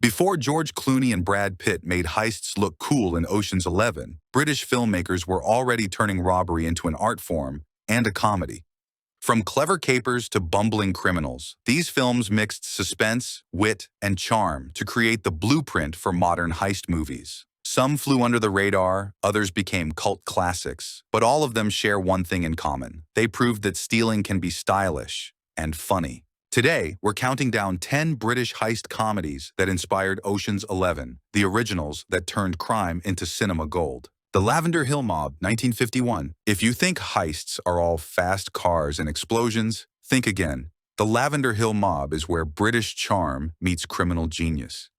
Before George Clooney and Brad Pitt made heists look cool in Ocean's 11, British filmmakers were already turning robbery into an art form and a comedy. From clever capers to bumbling criminals, these films mixed suspense, wit, and charm to create the blueprint for modern heist movies. Some flew under the radar, others became cult classics, but all of them share one thing in common. They proved that stealing can be stylish and funny. Today, we're counting down 10 British heist comedies that inspired Ocean's 11, the originals that turned crime into cinema gold. The Lavender Hill Mob, 1951. If you think heists are all fast cars and explosions, think again. The Lavender Hill Mob is where British charm meets criminal genius.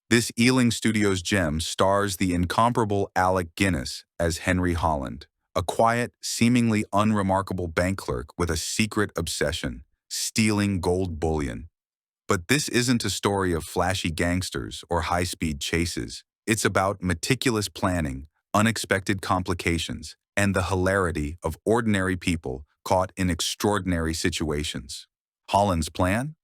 This Ealing Studios gem stars the incomparable Alec Guinness as Henry Holland, a quiet, seemingly unremarkable bank clerk with a secret obsession: stealing gold bullion. But this isn't a story of flashy gangsters or high-speed chases. It's about meticulous planning, unexpected complications, and the hilarity of ordinary people caught in extraordinary situations. Holland's plan?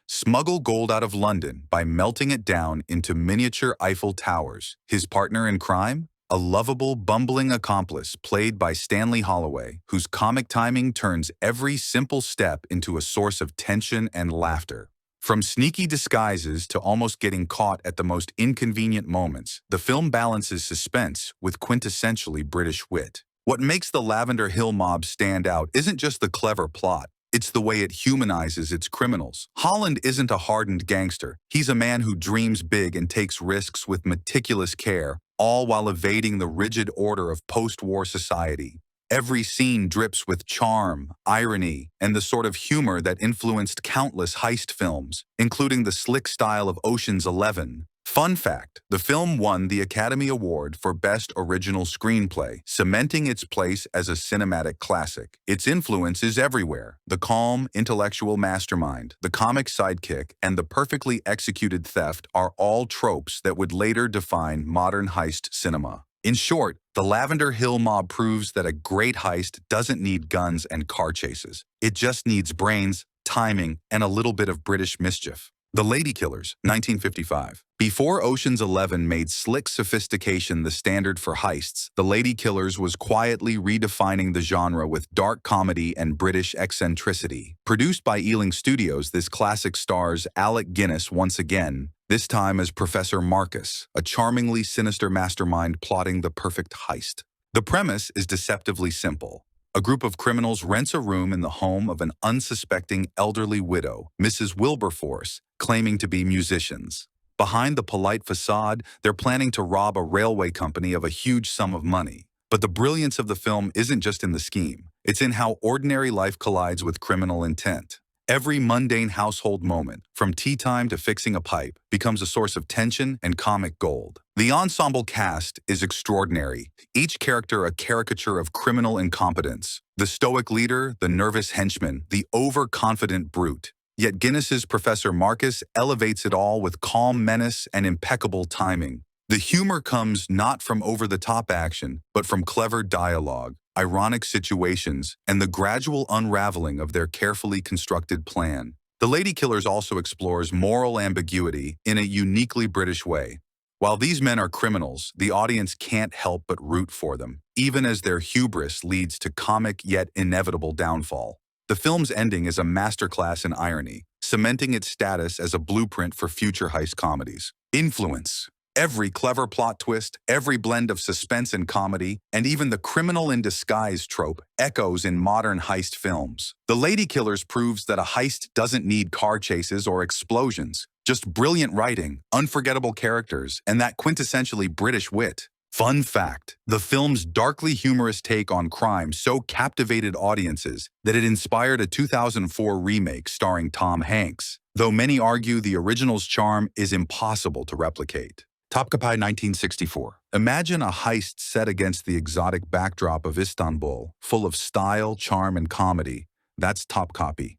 Smuggle gold out of London by melting it down into miniature Eiffel Towers. His partner in crime? A lovable, bumbling accomplice played by Stanley Holloway, whose comic timing turns every simple step into a source of tension and laughter. From sneaky disguises to almost getting caught at the most inconvenient moments, the film balances suspense with quintessentially British wit. What makes the Lavender Hill Mob stand out isn't just the clever plot, it's the way it humanizes its criminals. Holland isn't a hardened gangster. He's a man who dreams big and takes risks with meticulous care, all while evading the rigid order of post-war society. Every scene drips with charm, irony, and the sort of humor that influenced countless heist films, including the slick style of Ocean's 11. Fun fact, the film won the Academy Award for Best Original Screenplay, cementing its place as a cinematic classic. Its influence is everywhere: the calm, intellectual mastermind, the comic sidekick, and the perfectly executed theft are all tropes that would later define modern heist cinema. In short, the Lavender Hill Mob proves that a great heist doesn't need guns and car chases. It just needs brains, timing, and a little bit of British mischief. The Lady Killers, 1955. Before Ocean's 11 made slick sophistication the standard for heists, The Lady Killers was quietly redefining the genre with dark comedy and British eccentricity. Produced by Ealing Studios, this classic stars Alec Guinness once again, this time as Professor Marcus, a charmingly sinister mastermind plotting the perfect heist. The premise is deceptively simple. A group of criminals rents a room in the home of an unsuspecting elderly widow, Mrs. Wilberforce, claiming to be musicians. Behind the polite facade, they're planning to rob a railway company of a huge sum of money. But the brilliance of the film isn't just in the scheme. It's in how ordinary life collides with criminal intent. Every mundane household moment, from tea time to fixing a pipe, becomes a source of tension and comic gold. The ensemble cast is extraordinary, each character a caricature of criminal incompetence. The stoic leader, the nervous henchman, the overconfident brute. Yet Guinness's Professor Marcus elevates it all with calm menace and impeccable timing. The humor comes not from over-the-top action, but from clever dialogue, ironic situations, and the gradual unraveling of their carefully constructed plan. The Lady Killers also explores moral ambiguity in a uniquely British way. While these men are criminals, the audience can't help but root for them, even as their hubris leads to comic yet inevitable downfall. The film's ending is a masterclass in irony, cementing its status as a blueprint for future heist comedies. Influence. Every clever plot twist, every blend of suspense and comedy, and even the criminal in disguise trope echoes in modern heist films. The Lady Killers proves that a heist doesn't need car chases or explosions, just brilliant writing, unforgettable characters, and that quintessentially British wit. Fun fact, the film's darkly humorous take on crime so captivated audiences that it inspired a 2004 remake starring Tom Hanks, though many argue the original's charm is impossible to replicate. Topkapi 1964. Imagine a heist set against the exotic backdrop of Istanbul, full of style, charm, and comedy. That's Topkapi.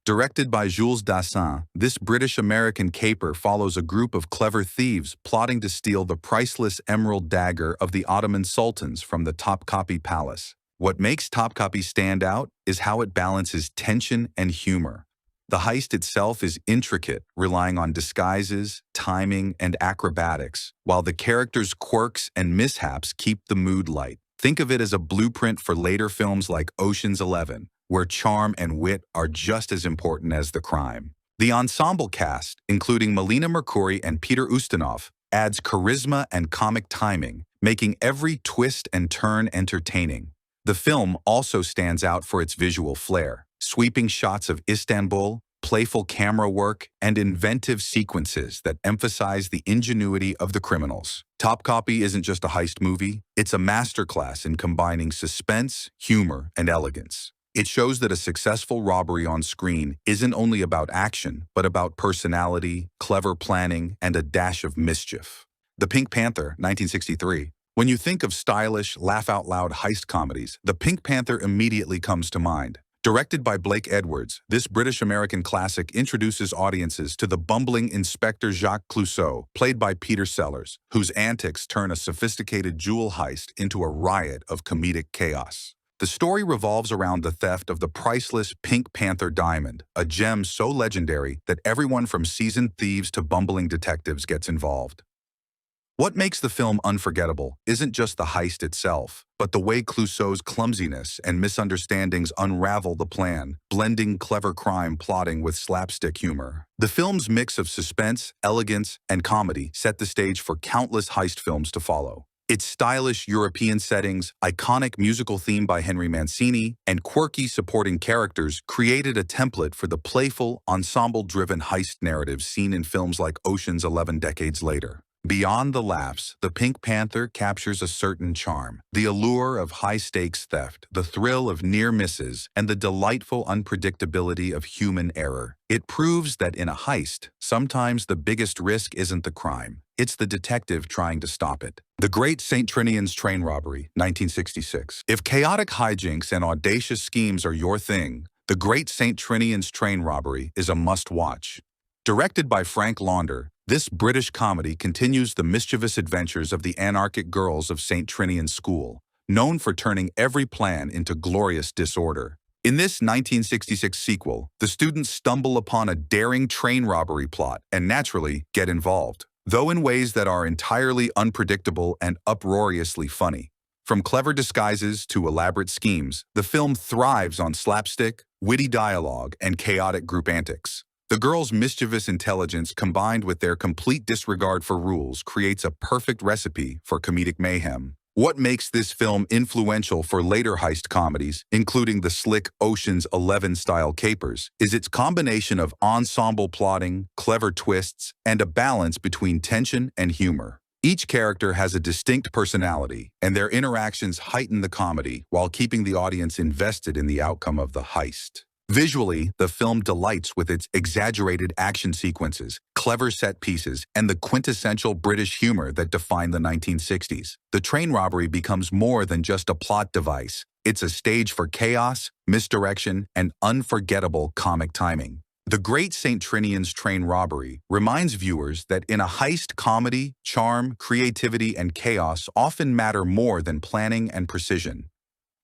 Directed by Jules Dassin, this British-American caper follows a group of clever thieves plotting to steal the priceless emerald dagger of the Ottoman sultans from the Topkapi Palace. What makes Topkapi stand out is how it balances tension and humor. The heist itself is intricate, relying on disguises, timing, and acrobatics, while the characters' quirks and mishaps keep the mood light. Think of it as a blueprint for later films like Ocean's 11, where charm and wit are just as important as the crime. The ensemble cast, including Melina Mercouri and Peter Ustinov, adds charisma and comic timing, making every twist and turn entertaining. The film also stands out for its visual flair, sweeping shots of Istanbul, playful camera work, and inventive sequences that emphasize the ingenuity of the criminals. Top Copy isn't just a heist movie, it's a masterclass in combining suspense, humor, and elegance. It shows that a successful robbery on screen isn't only about action, but about personality, clever planning, and a dash of mischief. The Pink Panther, 1963. When you think of stylish, laugh-out-loud heist comedies, The Pink Panther immediately comes to mind. Directed by Blake Edwards, this British-American classic introduces audiences to the bumbling Inspector Jacques Clouseau, played by Peter Sellers, whose antics turn a sophisticated jewel heist into a riot of comedic chaos. The story revolves around the theft of the priceless Pink Panther diamond, a gem so legendary that everyone from seasoned thieves to bumbling detectives gets involved. What makes the film unforgettable isn't just the heist itself, but the way Clouseau's clumsiness and misunderstandings unravel the plan, blending clever crime plotting with slapstick humor. The film's mix of suspense, elegance, and comedy set the stage for countless heist films to follow. Its stylish European settings, iconic musical theme by Henry Mancini, and quirky supporting characters created a template for the playful, ensemble-driven heist narratives seen in films like Ocean's 11 decades later. Beyond the laughs, The Pink Panther captures a certain charm. The allure of high-stakes theft, the thrill of near misses, and the delightful unpredictability of human error. It proves that in a heist, sometimes the biggest risk isn't the crime. It's the detective trying to stop it. The Great St. Trinian's Train Robbery, 1966. If chaotic hijinks and audacious schemes are your thing, The Great St. Trinian's Train Robbery is a must-watch. Directed by Frank Launder, this British comedy continues the mischievous adventures of the anarchic girls of St. Trinian's School, known for turning every plan into glorious disorder. In this 1966 sequel, the students stumble upon a daring train robbery plot and naturally get involved, though in ways that are entirely unpredictable and uproariously funny. From clever disguises to elaborate schemes, the film thrives on slapstick, witty dialogue, and chaotic group antics. The girls' mischievous intelligence combined with their complete disregard for rules creates a perfect recipe for comedic mayhem. What makes this film influential for later heist comedies, including the slick Ocean's 11-style capers, is its combination of ensemble plotting, clever twists, and a balance between tension and humor. Each character has a distinct personality, and their interactions heighten the comedy while keeping the audience invested in the outcome of the heist. Visually, the film delights with its exaggerated action sequences, clever set pieces, and the quintessential British humor that defined the 1960s. The train robbery becomes more than just a plot device. It's a stage for chaos, misdirection, and unforgettable comic timing. The Great St. Trinian's Train Robbery reminds viewers that in a heist comedy, charm, creativity, and chaos often matter more than planning and precision.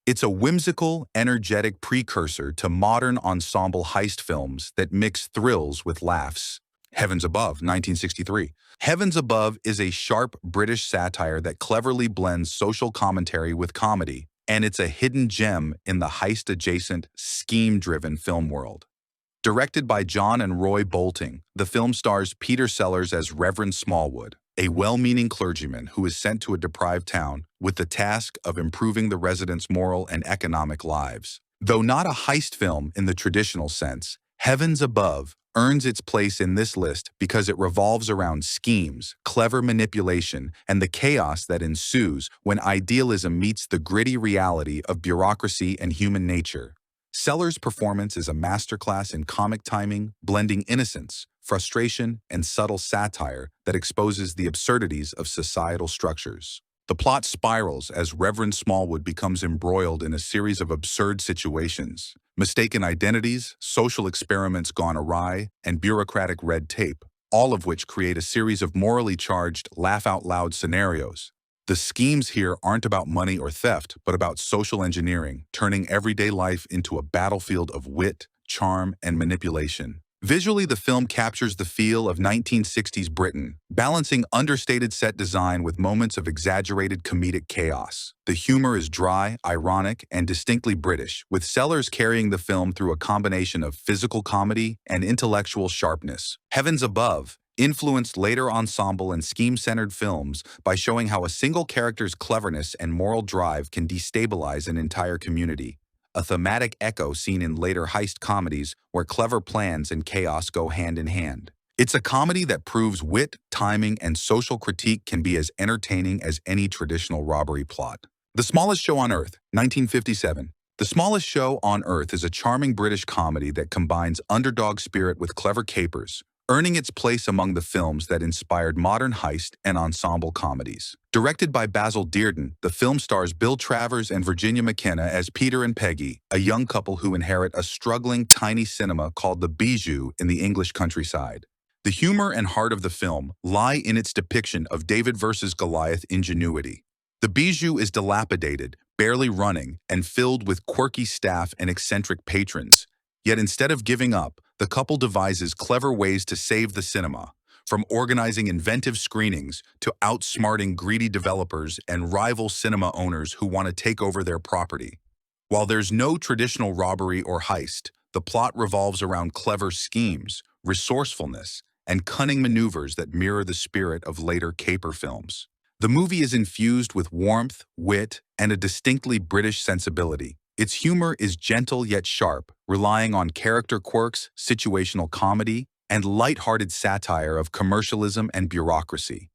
It's a whimsical, energetic precursor to modern ensemble heist films that mix thrills with laughs. Heavens Above, 1963. Heavens Above is a sharp British satire that cleverly blends social commentary with comedy, and it's a hidden gem in the heist-adjacent, scheme-driven film world. Directed by John and Roy Bolting, the film stars Peter Sellers as Reverend Smallwood, a well-meaning clergyman who is sent to a deprived town with the task of improving the residents' moral and economic lives. Though not a heist film in the traditional sense, Heavens Above earns its place in this list because it revolves around schemes, clever manipulation, and the chaos that ensues when idealism meets the gritty reality of bureaucracy and human nature. Sellers' performance is a masterclass in comic timing, blending innocence, frustration, and subtle satire that exposes the absurdities of societal structures. The plot spirals as Reverend Smallwood becomes embroiled in a series of absurd situations. Mistaken identities, social experiments gone awry, and bureaucratic red tape, all of which create a series of morally charged, laugh-out-loud scenarios. The schemes here aren't about money or theft, but about social engineering, turning everyday life into a battlefield of wit, charm, and manipulation. Visually, the film captures the feel of 1960s Britain, balancing understated set design with moments of exaggerated comedic chaos. The humor is dry, ironic, and distinctly British, with Sellers carrying the film through a combination of physical comedy and intellectual sharpness. Heavens Above influenced later ensemble and scheme-centered films by showing how a single character's cleverness and moral drive can destabilize an entire community, a thematic echo seen in later heist comedies where clever plans and chaos go hand in hand. It's a comedy that proves wit, timing, and social critique can be as entertaining as any traditional robbery plot. The Smallest Show on Earth, 1957. The Smallest Show on Earth is a charming British comedy that combines underdog spirit with clever capers, earning its place among the films that inspired modern heist and ensemble comedies. Directed by Basil Dearden, the film stars Bill Travers and Virginia McKenna as Peter and Peggy, a young couple who inherit a struggling, tiny cinema called the Bijou in the English countryside. The humor and heart of the film lie in its depiction of David versus Goliath ingenuity. The Bijou is dilapidated, barely running, and filled with quirky staff and eccentric patrons. Yet instead of giving up, the couple devises clever ways to save the cinema, from organizing inventive screenings to outsmarting greedy developers and rival cinema owners who want to take over their property. While there's no traditional robbery or heist, the plot revolves around clever schemes, resourcefulness, and cunning maneuvers that mirror the spirit of later caper films. The movie is infused with warmth, wit, and a distinctly British sensibility. Its humor is gentle yet sharp, relying on character quirks, situational comedy, and light-hearted satire of commercialism and bureaucracy.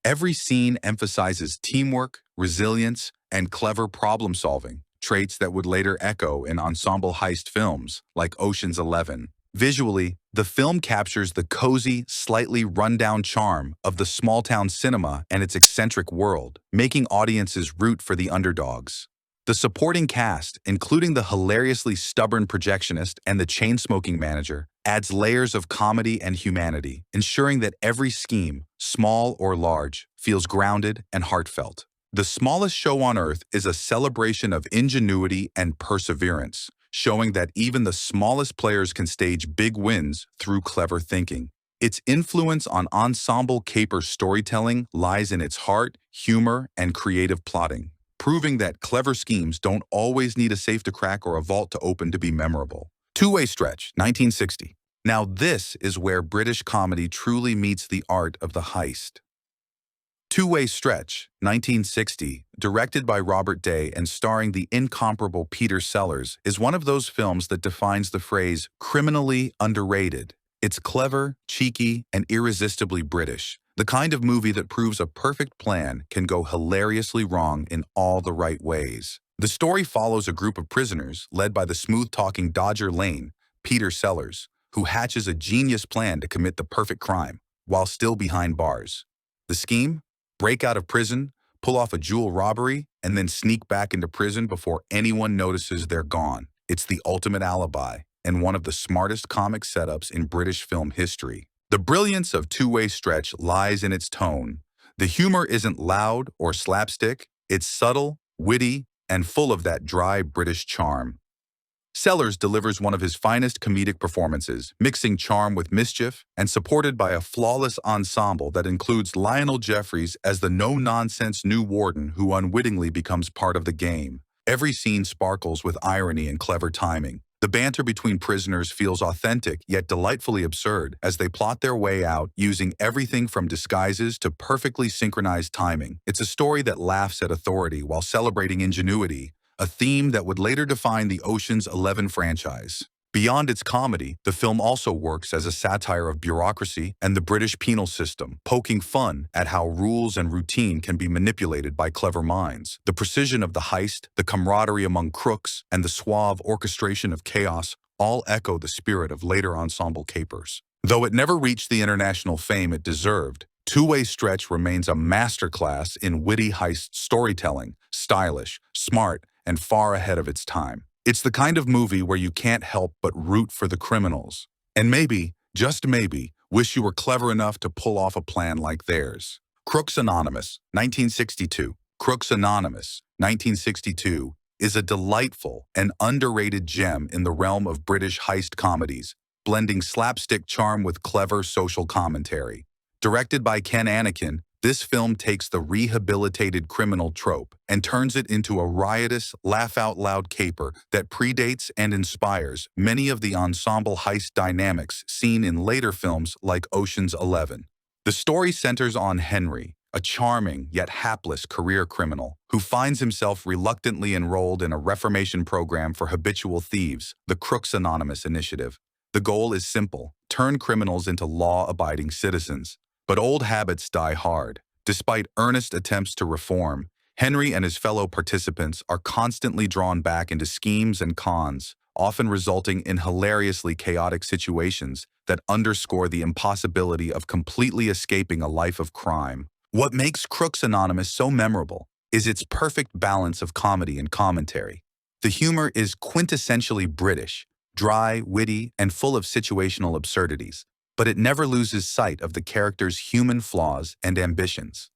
Every scene emphasizes teamwork, resilience, and clever problem-solving, traits that would later echo in ensemble heist films like Ocean's 11. Visually, the film captures the cozy, slightly run-down charm of the small-town cinema and its eccentric world, making audiences root for the underdogs. The supporting cast, including the hilariously stubborn projectionist and the chain-smoking manager, adds layers of comedy and humanity, ensuring that every scheme, small or large, feels grounded and heartfelt. The Smallest Show on Earth is a celebration of ingenuity and perseverance, showing that even the smallest players can stage big wins through clever thinking. Its influence on ensemble caper storytelling lies in its heart, humor, and creative plotting, proving that clever schemes don't always need a safe to crack or a vault to open to be memorable. Two-Way Stretch, 1960. Now this is where British comedy truly meets the art of the heist. Two-Way Stretch, 1960, directed by Robert Day and starring the incomparable Peter Sellers, is one of those films that defines the phrase criminally underrated. It's clever, cheeky, and irresistibly British, the kind of movie that proves a perfect plan can go hilariously wrong in all the right ways. The story follows a group of prisoners led by the smooth-talking Dodger Lane, Peter Sellers, who hatches a genius plan to commit the perfect crime while still behind bars. The scheme? Break out of prison, pull off a jewel robbery, and then sneak back into prison before anyone notices they're gone. It's the ultimate alibi and one of the smartest comic setups in British film history. The brilliance of Two-Way Stretch lies in its tone. The humor isn't loud or slapstick, it's subtle, witty, and full of that dry British charm. Sellers delivers one of his finest comedic performances, mixing charm with mischief and supported by a flawless ensemble that includes Lionel Jeffries as the no-nonsense new warden who unwittingly becomes part of the game. Every scene sparkles with irony and clever timing. The banter between prisoners feels authentic yet delightfully absurd as they plot their way out using everything from disguises to perfectly synchronized timing. It's a story that laughs at authority while celebrating ingenuity, a theme that would later define the Ocean's 11 franchise. Beyond its comedy, the film also works as a satire of bureaucracy and the British penal system, poking fun at how rules and routine can be manipulated by clever minds. The precision of the heist, the camaraderie among crooks, and the suave orchestration of chaos all echo the spirit of later ensemble capers. Though it never reached the international fame it deserved, Two-Way Stretch remains a masterclass in witty heist storytelling, stylish, smart, and far ahead of its time. It's the kind of movie where you can't help but root for the criminals. And maybe, just maybe, wish you were clever enough to pull off a plan like theirs. Crooks Anonymous, 1962. Crooks Anonymous, 1962, is a delightful and underrated gem in the realm of British heist comedies, blending slapstick charm with clever social commentary. Directed by Ken Anakin, this film takes the rehabilitated criminal trope and turns it into a riotous, laugh-out-loud caper that predates and inspires many of the ensemble heist dynamics seen in later films like Ocean's 11. The story centers on Henry, a charming yet hapless career criminal who finds himself reluctantly enrolled in a reformation program for habitual thieves, the Crooks Anonymous initiative. The goal is simple: turn criminals into law-abiding citizens. But old habits die hard. Despite earnest attempts to reform, Henry and his fellow participants are constantly drawn back into schemes and cons, often resulting in hilariously chaotic situations that underscore the impossibility of completely escaping a life of crime. What makes Crooks Anonymous so memorable is its perfect balance of comedy and commentary. The humor is quintessentially British, dry, witty, and full of situational absurdities, but it never loses sight of the character's human flaws and ambitions.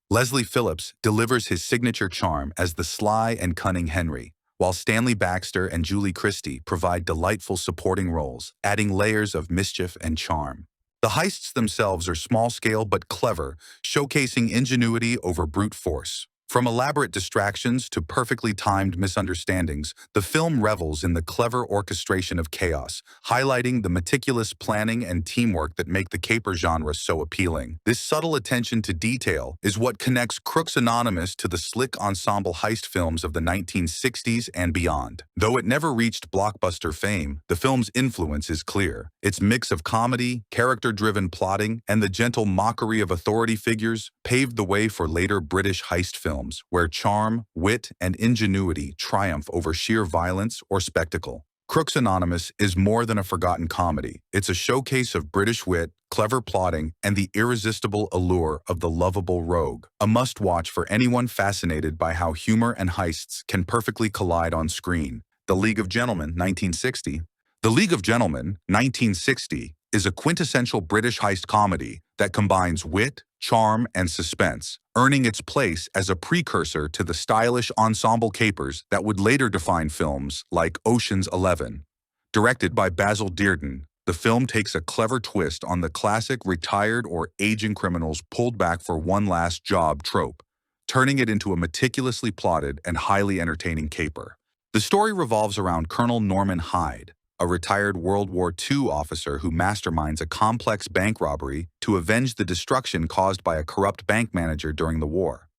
Leslie Phillips delivers his signature charm as the sly and cunning Henry, while Stanley Baxter and Julie Christie provide delightful supporting roles, adding layers of mischief and charm. The heists themselves are small-scale but clever, showcasing ingenuity over brute force. From elaborate distractions to perfectly timed misunderstandings, the film revels in the clever orchestration of chaos, highlighting the meticulous planning and teamwork that make the caper genre so appealing. This subtle attention to detail is what connects Crooks Anonymous to the slick ensemble heist films of the 1960s and beyond. Though it never reached blockbuster fame, the film's influence is clear. Its mix of comedy, character-driven plotting, and the gentle mockery of authority figures paved the way for later British heist films, where charm, wit, and ingenuity triumph over sheer violence or spectacle. Crooks Anonymous is more than a forgotten comedy. It's a showcase of British wit, clever plotting, and the irresistible allure of the lovable rogue. A must-watch for anyone fascinated by how humor and heists can perfectly collide on screen. The League of Gentlemen, 1960. The League of Gentlemen, 1960, is a quintessential British heist comedy that combines wit, charm, and suspense, earning its place as a precursor to the stylish ensemble capers that would later define films like Ocean's 11. Directed by Basil Dearden, the film takes a clever twist on the classic retired or aging criminals pulled back for one last job trope, turning it into a meticulously plotted and highly entertaining caper. The story revolves around Colonel Norman Hyde, a retired World War II officer who masterminds a complex bank robbery to avenge the destruction caused by a corrupt bank manager during the war.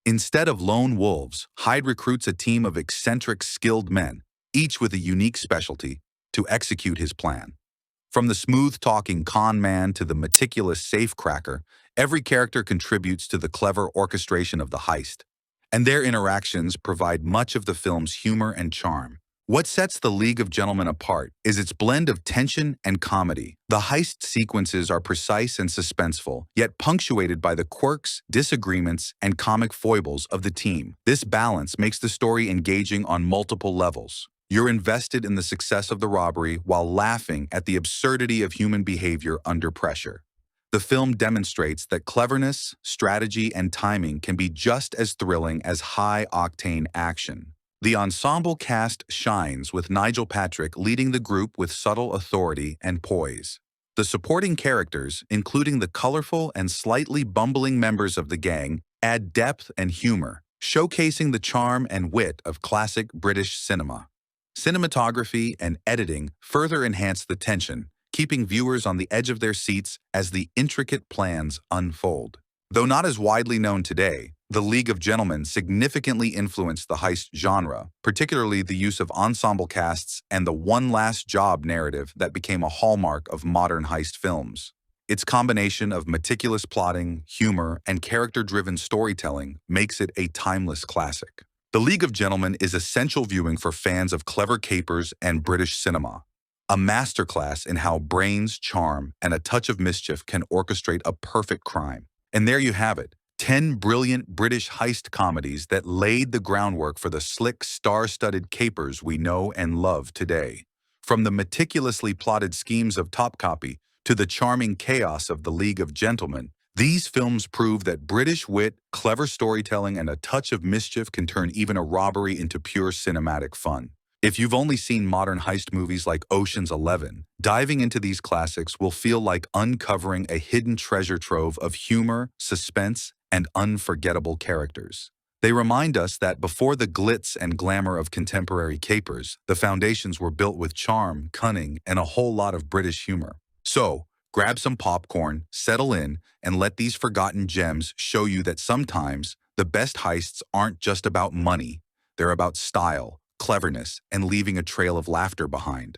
Instead of lone wolves, Hyde recruits a team of eccentric, skilled men, each with a unique specialty, to execute his plan. From the smooth-talking con man to the meticulous safecracker, every character contributes to the clever orchestration of the heist, and their interactions provide much of the film's humor and charm. What sets The League of Gentlemen apart is its blend of tension and comedy. The heist sequences are precise and suspenseful, yet punctuated by the quirks, disagreements, and comic foibles of the team. This balance makes the story engaging on multiple levels. You're invested in the success of the robbery while laughing at the absurdity of human behavior under pressure. The film demonstrates that cleverness, strategy, and timing can be just as thrilling as high-octane action. The ensemble cast shines, with Nigel Patrick leading the group with subtle authority and poise. The supporting characters, including the colorful and slightly bumbling members of the gang, add depth and humor, showcasing the charm and wit of classic British cinema. Cinematography and editing further enhance the tension, keeping viewers on the edge of their seats as the intricate plans unfold. Though not as widely known today, The League of Gentlemen significantly influenced the heist genre, particularly the use of ensemble casts and the one last job narrative that became a hallmark of modern heist films. Its combination of meticulous plotting, humor, and character-driven storytelling makes it a timeless classic. The League of Gentlemen is essential viewing for fans of clever capers and British cinema, a masterclass in how brains, charm, and a touch of mischief can orchestrate a perfect crime. And there you have it, 10 brilliant British heist comedies that laid the groundwork for the slick, star-studded capers we know and love today. From the meticulously plotted schemes of Topcopy to the charming chaos of The League of Gentlemen, These films prove that British wit, clever storytelling, and a touch of mischief can turn even a robbery into pure cinematic fun. If you've only seen modern heist movies like Ocean's 11, diving into these classics will feel like uncovering a hidden treasure trove of humor, suspense, and unforgettable characters. They remind us that before the glitz and glamour of contemporary capers, the foundations were built with charm, cunning, and a whole lot of British humor. So, grab some popcorn, settle in, and let these forgotten gems show you that sometimes the best heists aren't just about money, they're about style, cleverness, and leaving a trail of laughter behind.